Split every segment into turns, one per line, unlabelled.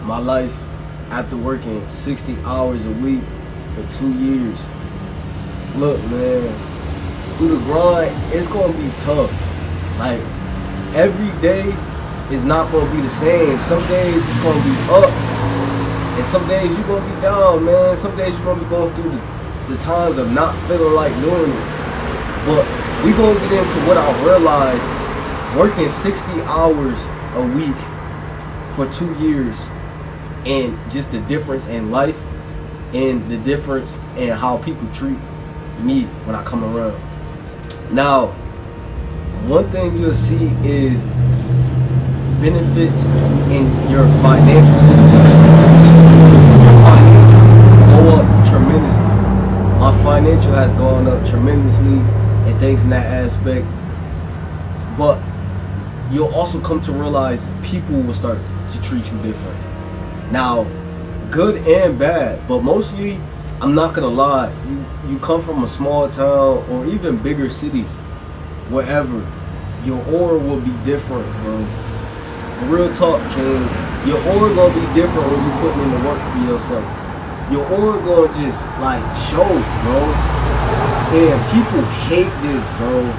my life after working 60 hours a week for 2 years. Look, man, through the grind, it's gonna be tough. Like, every day is not gonna be the same. Some days it's gonna be up, and some days you're gonna be down, man. Some days you're gonna be going through the times of not feeling like doing it. But we gonna get into what I realized working 60 hours a week for 2 years, and just the difference in life and the difference in how people treat me when I come around. Now, one thing you'll see is benefits in your financial situation. Your financial go up tremendously. My financial has gone up tremendously and things in that aspect. But you'll also come to realize people will start to treat you different. Now, good and bad, but mostly, I'm not gonna lie, you come from a small town or even bigger cities, wherever, your aura will be different, bro. Real talk, King. Your aura gonna be different when you putting in the work for yourself. Your aura gonna just like show, bro. And people hate this, bro.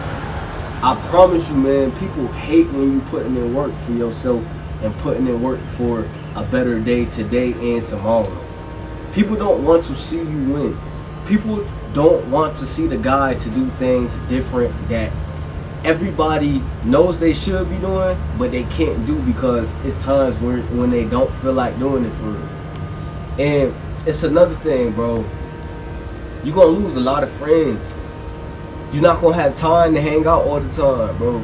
I promise you, man, people hate when you putting in work for yourself and putting in work for a better day today and tomorrow. People don't want to see you win. People don't want to see the guy to do things different that everybody knows they should be doing, but they can't do because it's times when they don't feel like doing it for real. And it's another thing, bro. You're gonna lose a lot of friends. You're not gonna have time to hang out all the time, bro.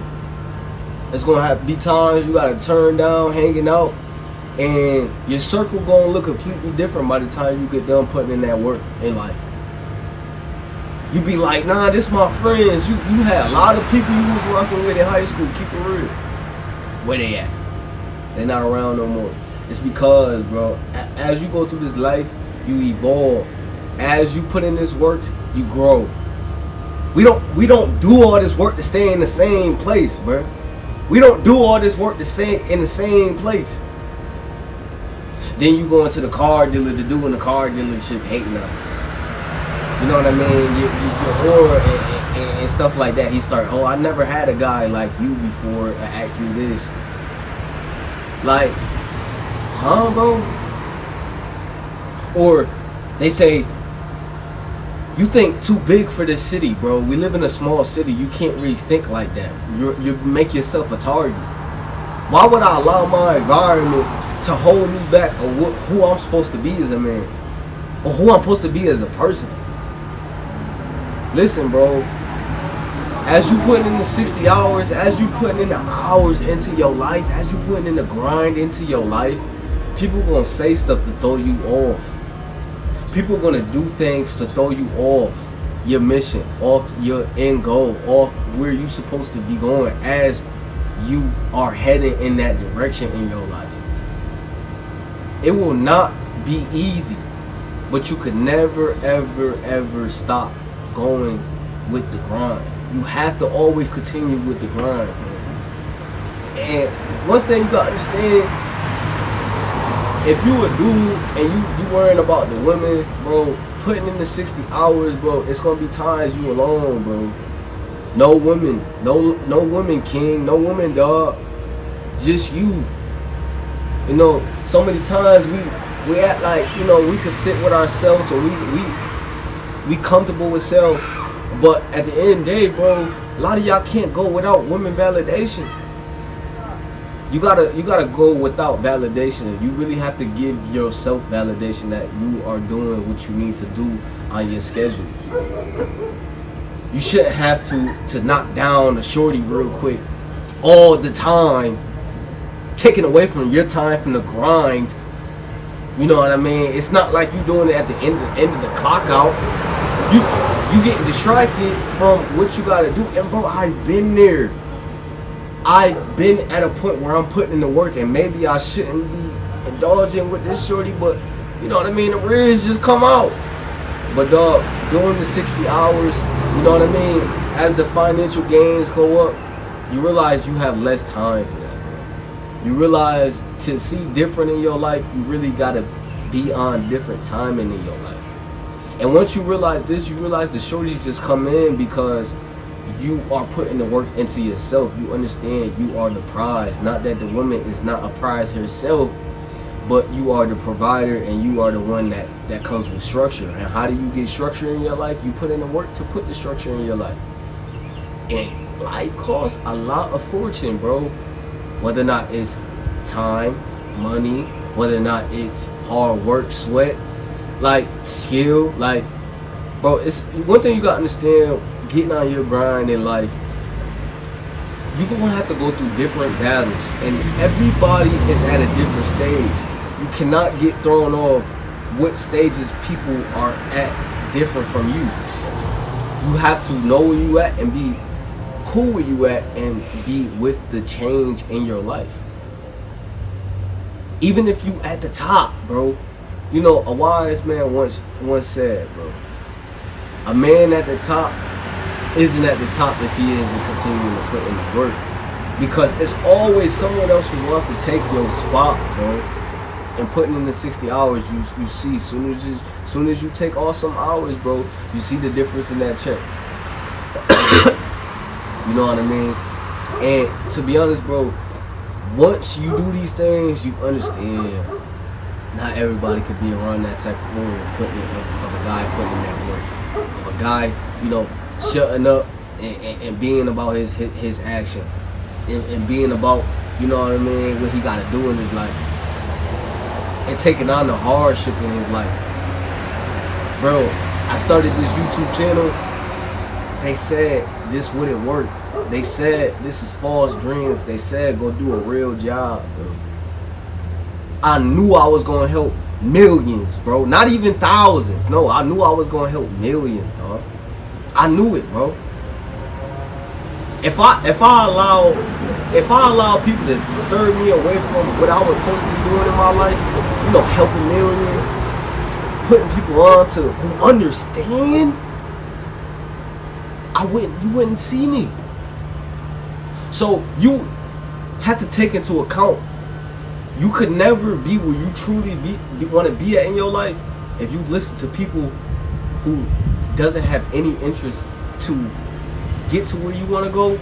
It's gonna be times you gotta turn down hanging out, and your circle gonna look completely different by the time you get done putting in that work in life. You be like, nah, this my friends. You had a lot of people you was rocking with in high school. Keep it real. Where they at? They're not around no more. It's because, bro, as you go through this life, you evolve. As you put in this work, you grow. We don't do all this work to stay in the same place, bro. We don't do all this work to stay in the same place. Then you go into the car dealer to do in the car dealership hating on. You know what I mean? Your aura and stuff like that. He start, oh, I never had a guy like you before that asked me this. Like, huh, bro? Or they say, you think too big for this city, bro. We live in a small city. You can't really think like that. You make yourself a target. Why would I allow my environment to hold me back of who I'm supposed to be as a man? Or who I'm supposed to be as a person? Listen, bro. As you putting in the 60 hours, as you putting in the hours into your life, as you putting in the grind into your life, people gonna say stuff to throw you off. People are gonna do things to throw you off your mission, off your end goal, off where you supposed to be going as you are heading in that direction in your life. It will not be easy, but you could never, ever, ever stop going with the grind. You have to always continue with the grind, man. And one thing you gotta understand, if you a dude and you worrying about the women, bro, putting in the 60 hours, bro, it's gonna be times you alone, bro. No women, no women, king, no women, dog. Just you. You know, so many times we act like, you know, we could sit with ourselves or we comfortable with self, but at the end of the day, bro, a lot of y'all can't go without women validation. You gotta go without validation. You really have to give yourself validation that you are doing what you need to do on your schedule. You shouldn't have to knock down a shorty real quick all the time, taking away from your time from the grind. You know what I mean? It's not like you doing it at the end of the clock out. You getting distracted from what you gotta do. And bro, I've been there. I've been at a point where I'm putting in the work, and maybe I shouldn't be indulging with this shorty, but you know what I mean? The ribs just come out. But dog, doing the 60 hours, you know what I mean? As the financial gains go up, you realize you have less time for that, bro. You realize to see different in your life, you really gotta be on different timing in your life. And once you realize this, you realize the shorties just come in because you are putting the work into yourself. You understand you are the prize. Not that the woman is not a prize herself, but you are the provider and you are the one that comes with structure. And how do you get structure in your life? You put in the work to put the structure in your life. And life costs a lot of fortune, bro. Whether or not it's time, money, whether or not it's hard work, sweat, like skill, like, bro, it's one thing you gotta understand. Getting on your grind in life, you're gonna have to go through different battles, and everybody is at a different stage. You cannot get thrown off what stages people are at different from you. You have to know where you at and be cool where you at and be with the change in your life. Even if you at the top, bro. You know, a wise man once said, bro, a man at the top isn't at the top if he isn't continuing to put in the work. Because it's always someone else who wants to take your spot, bro. And putting in the 60 hours, you see, soon as you take off some hours, bro, you see the difference in that check. You know what I mean? And to be honest, bro, once you do these things, you understand not everybody could be around that type of woman of a guy putting in that work. Of a guy, you know, shutting up and being about his action and being about, you know what I mean, what he got to do in his life and taking on the hardship in his life. Bro, I started this YouTube channel. They said this wouldn't work. They said this is false dreams. They said go do a real job, bro. I knew I was gonna help millions, bro. Not even thousands. No, I knew I was gonna help millions, dog. I knew it, bro. If I allow people to stir me away from what I was supposed to be doing in my life, you know, helping millions, putting people on to who understand, you wouldn't see me. So you have to take into account, you could never be where you truly want to be at in your life if you listen to people who doesn't have any interest to get to where you want to go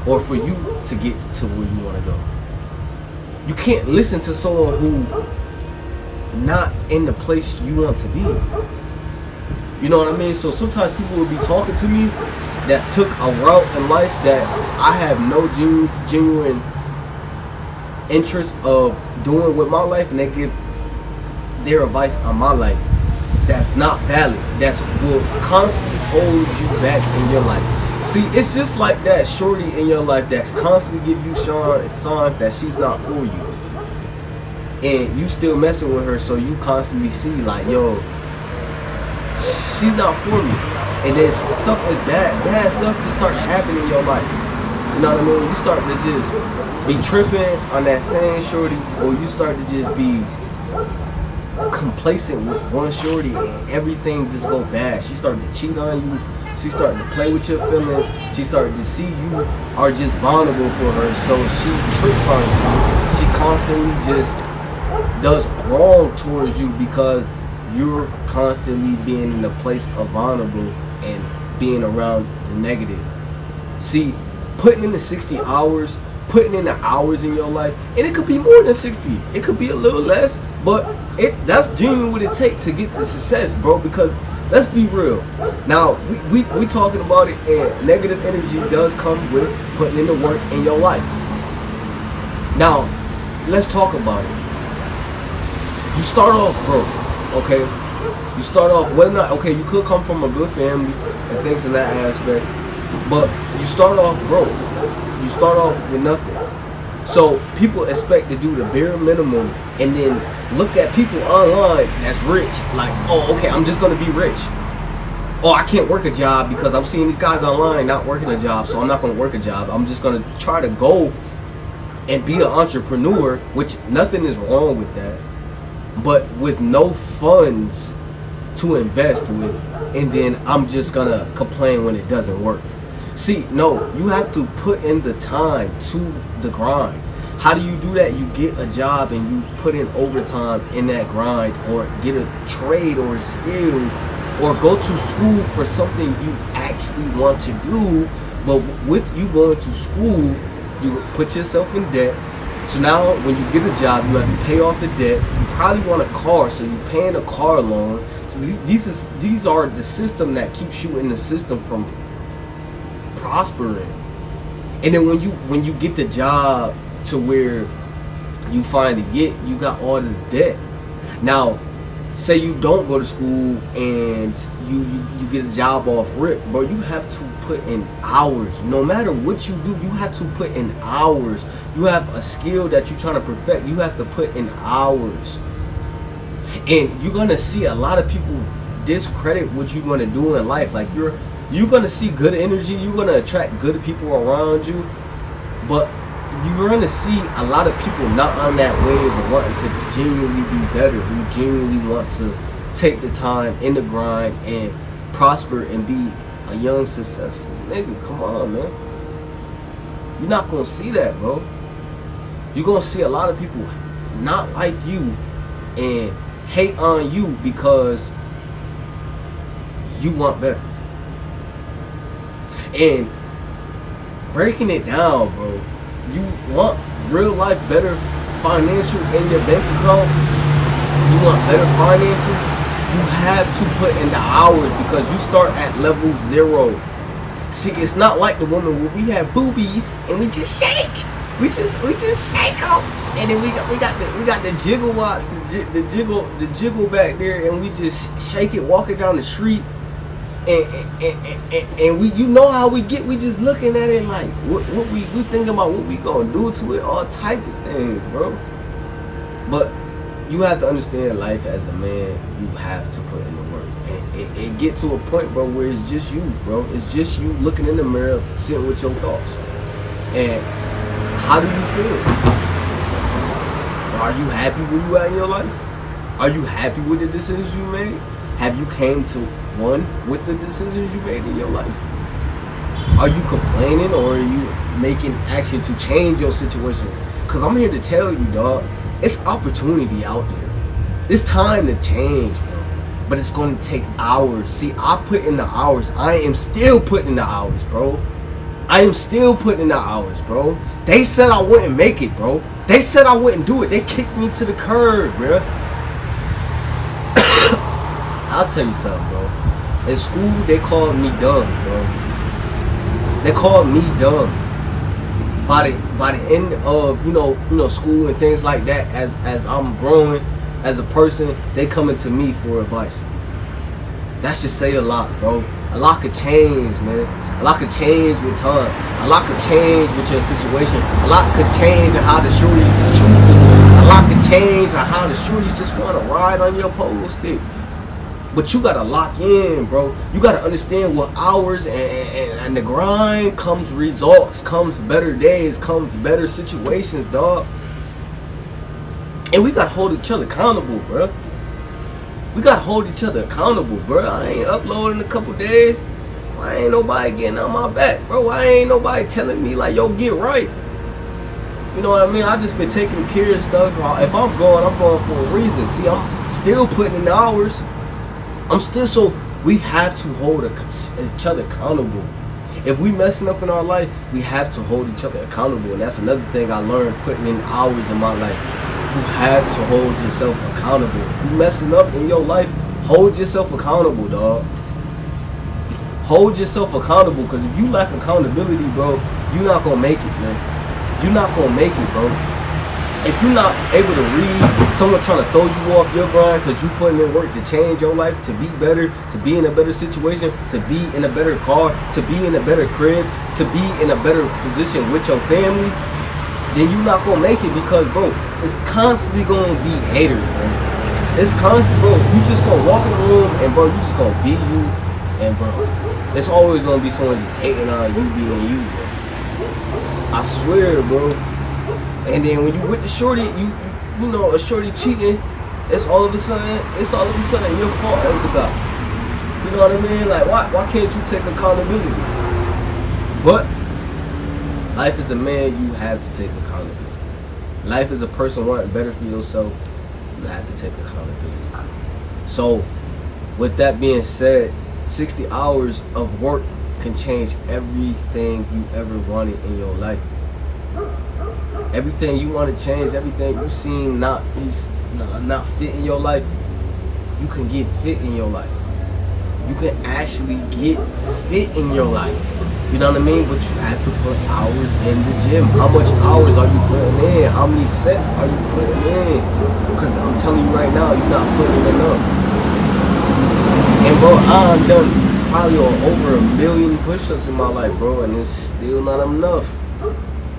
or for you to get to where you want to go. You can't listen to someone who not in the place you want to be. You know what I mean? So sometimes people will be talking to me that took a route in life that I have no genuine interest of doing with my life, and they give their advice on my life that's not valid, that's will constantly hold you back in your life. See, it's just like that shorty in your life that constantly give you signs that she's not for you, and you still messing with her, so you constantly see like, yo, she's not for me. And then stuff just bad stuff just start happening in your life. You know what I mean? You start to just be tripping on that same shorty, or you start to just be complacent with one shorty and everything just go bad. She started to cheat on you. She started to play with your feelings. She started to see you are just vulnerable for her, so she tricks on you. She constantly just does wrong towards you because you're constantly being in a place of vulnerable and being around the negative. See, putting in the 60 hours, putting in the hours in your life, and it could be more than 60. It could be a little less, but that's genuinely what it takes to get to success, bro, because let's be real. Now, we talking about it, and negative energy does come with putting in the work in your life. Now, let's talk about it. You start off broke, okay? You start off, whether or not, okay, you could come from a good family and things in that aspect, but you start off broke. You start off with nothing. So people expect to do the bare minimum and then look at people online that's rich, like, oh, okay, I'm just gonna be rich. Oh, I can't work a job because I'm seeing these guys online not working a job, so I'm not gonna work a job. I'm just gonna try to go and be an entrepreneur, which nothing is wrong with that, but with no funds to invest with, and then I'm just gonna complain when it doesn't work. See, no, you have to put in the time to the grind. How do you do that? You get a job and you put in overtime in that grind, or get a trade or a skill, or go to school for something you actually want to do. But with you going to school, you put yourself in debt. So now when you get a job, you have to pay off the debt. You probably want a car, so you're paying a car loan. So these are the system that keeps you in the system from prospering. And then when you get the job to where you finally you got all this debt. Now, say you don't go to school and you get a job off rip, bro, you have to put in hours. No matter what you do, you have to put in hours. You have a skill that you're trying to perfect, you have to put in hours. And you're gonna see a lot of people discredit what you're gonna do in life. Like you're gonna see good energy, you're gonna attract good people around you, but you're gonna see a lot of people not on that wave of wanting to genuinely be better, who genuinely want to take the time in the grind and prosper and be a young, successful nigga. Come on, man. You're not gonna see that, bro. You're gonna see a lot of people not like you and hate on you because you want better. And breaking it down, bro, you want real life better financial in your bank account, you want better finances, you have to put in the hours, because you start at level 0. See, it's not like the woman where we have boobies and we just shake. We just shake them, and then we got the jiggle watch, the jiggle back there, and we just shake it walking down the street. And we, you know how we get, we just looking at it like what we thinking about what we gonna do to it, all type of things, bro. But you have to understand, life as a man, you have to put in the work, and it get to a point, bro, where it's just you, bro. It's just you looking in the mirror, sitting with your thoughts. And how do you feel? Are you happy where you at in your life? Are you happy with the decisions you made? Have you came to one with the decisions you made in your life? Are you complaining, or are you making action to change your situation? Because I'm here to tell you, dog, it's opportunity out there. It's time to change, bro. But it's going to take hours. See, I put in the hours. I am still putting in the hours, bro. I am still putting in the hours, bro. They said I wouldn't make it, bro. They said I wouldn't do it. They kicked me to the curb, bro. I'll tell you something, bro. In school, they called me dumb, bro. They called me dumb. By the end of you know school and things like that, as I'm growing as a person, they coming to me for advice. That should say a lot, bro. A lot could change, man. A lot could change with time. A lot could change with your situation. A lot could change in how the shorties is choosing. A lot could change on how the shorties just want to ride on your pole stick. But you gotta lock in, bro. You gotta understand what hours and the grind comes results, comes better days, comes better situations, dog. And we gotta hold each other accountable, bro. We gotta hold each other accountable, bro. I ain't uploading a couple days. Why ain't nobody getting on my back, bro? Why ain't nobody telling me like, yo, get right? You know what I mean? I just been taking care of stuff. If I'm going for a reason. See, I'm still putting in the hours. I'm still, so we have to hold each other accountable. If we messing up in our life, we have to hold each other accountable. And that's another thing I learned putting in hours in my life. You have to hold yourself accountable. If you messing up in your life, hold yourself accountable, dog. Hold yourself accountable, because if you lack accountability, bro, you're not gonna make it, man. You're not gonna make it, bro. If you're not able to read someone trying to throw you off your grind because you putting in work to change your life, to be better, to be in a better situation, to be in a better car, to be in a better crib, to be in a better position with your family, then you're not gonna make it, because, bro, it's constantly gonna be haters, bro. It's constant, bro. You just gonna walk in the room and, bro, you just gonna be you, and, bro, it's always gonna be someone just hating on you being you, bro. I swear, bro. And then when you with the shorty, you know a shorty cheating, it's all of a sudden your fault as the guy. You know what I mean? Like, why can't you take accountability? But life as a man, you have to take accountability. Life as a person wanting better for yourself, you have to take accountability. So, with that being said, 60 hours of work can change everything you ever wanted in your life. Everything you want to change, everything you seen not fit in your life, you can get fit in your life. You can actually get fit in your life. You know what I mean? But you have to put hours in the gym. How much hours are you putting in? How many sets are you putting in? Because I'm telling you right now, you're not putting in enough. And bro, I've done probably over 1 million push-ups in my life, bro, and it's still not enough.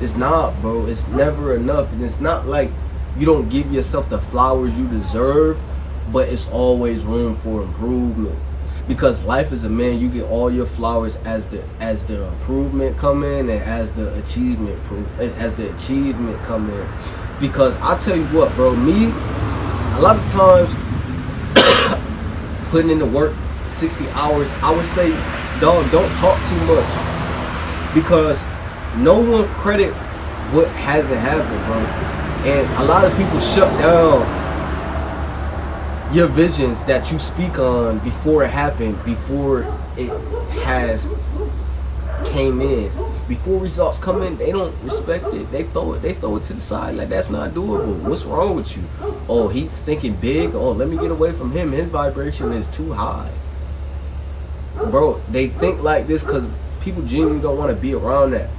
It's not, bro. It's never enough. And it's not like you don't give yourself the flowers you deserve, but it's always room for improvement. Because life as a man, you get all your flowers as the improvement come in and as the achievement come in. Because I tell you what, bro, me, a lot of times putting in the work, 60 hours, I would say, dog, don't talk too much. Because no one credit what hasn't happened, bro. And a lot of people shut down your visions that you speak on before it happened, before it has came in. Before results come in, they don't respect it. They throw it to the side like that's not doable. What's wrong with you? Oh, he's thinking big. Oh, let me get away from him. His vibration is too high. Bro, they think like this because people genuinely don't want to be around that.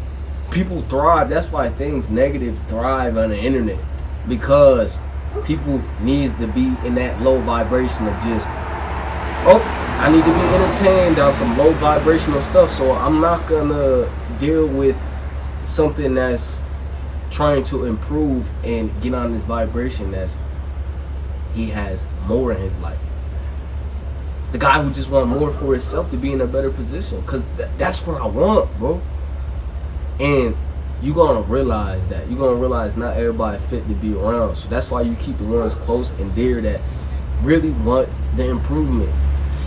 People thrive. That's why things negative thrive on the internet, because people needs to be in that low vibration of just, oh, I need to be entertained on some low vibrational stuff, so I'm not gonna deal with something that's trying to improve and get on this vibration that's he has more in his life. The guy who just want more for himself to be in a better position, because that's what I want, bro. And you're gonna realize that. You're gonna realize not everybody fit to be around. So that's why you keep the ones close and dear that really want the improvement.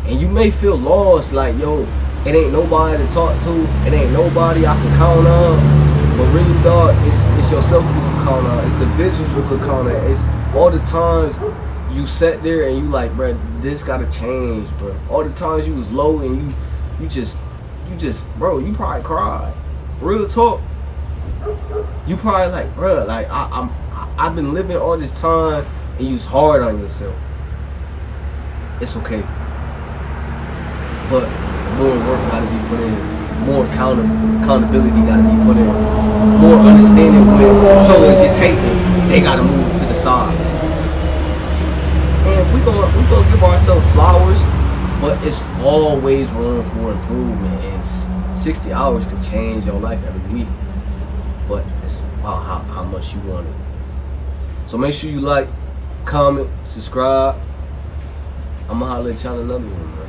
And you may feel lost, like, yo, it ain't nobody to talk to, it ain't nobody I can count on. But really, dog, it's yourself you can count on. It's the visions you can count on. It's all the times you sat there and you like, bro, this gotta change, bro. All the times you was low and you just, bro, you probably cried. Real talk. You probably like, bro, like I've been living all this time and you's hard on yourself. It's okay. But more work gotta be put in. More accountability gotta be put in. More understanding when someone just hating, they gotta move to the side. And we gonna give ourselves flowers, but it's always room for improvement. And 60 hours can change your life every week. But it's about how much you want it. So make sure you like, comment, subscribe. I'm gonna holler at y'all another one, man.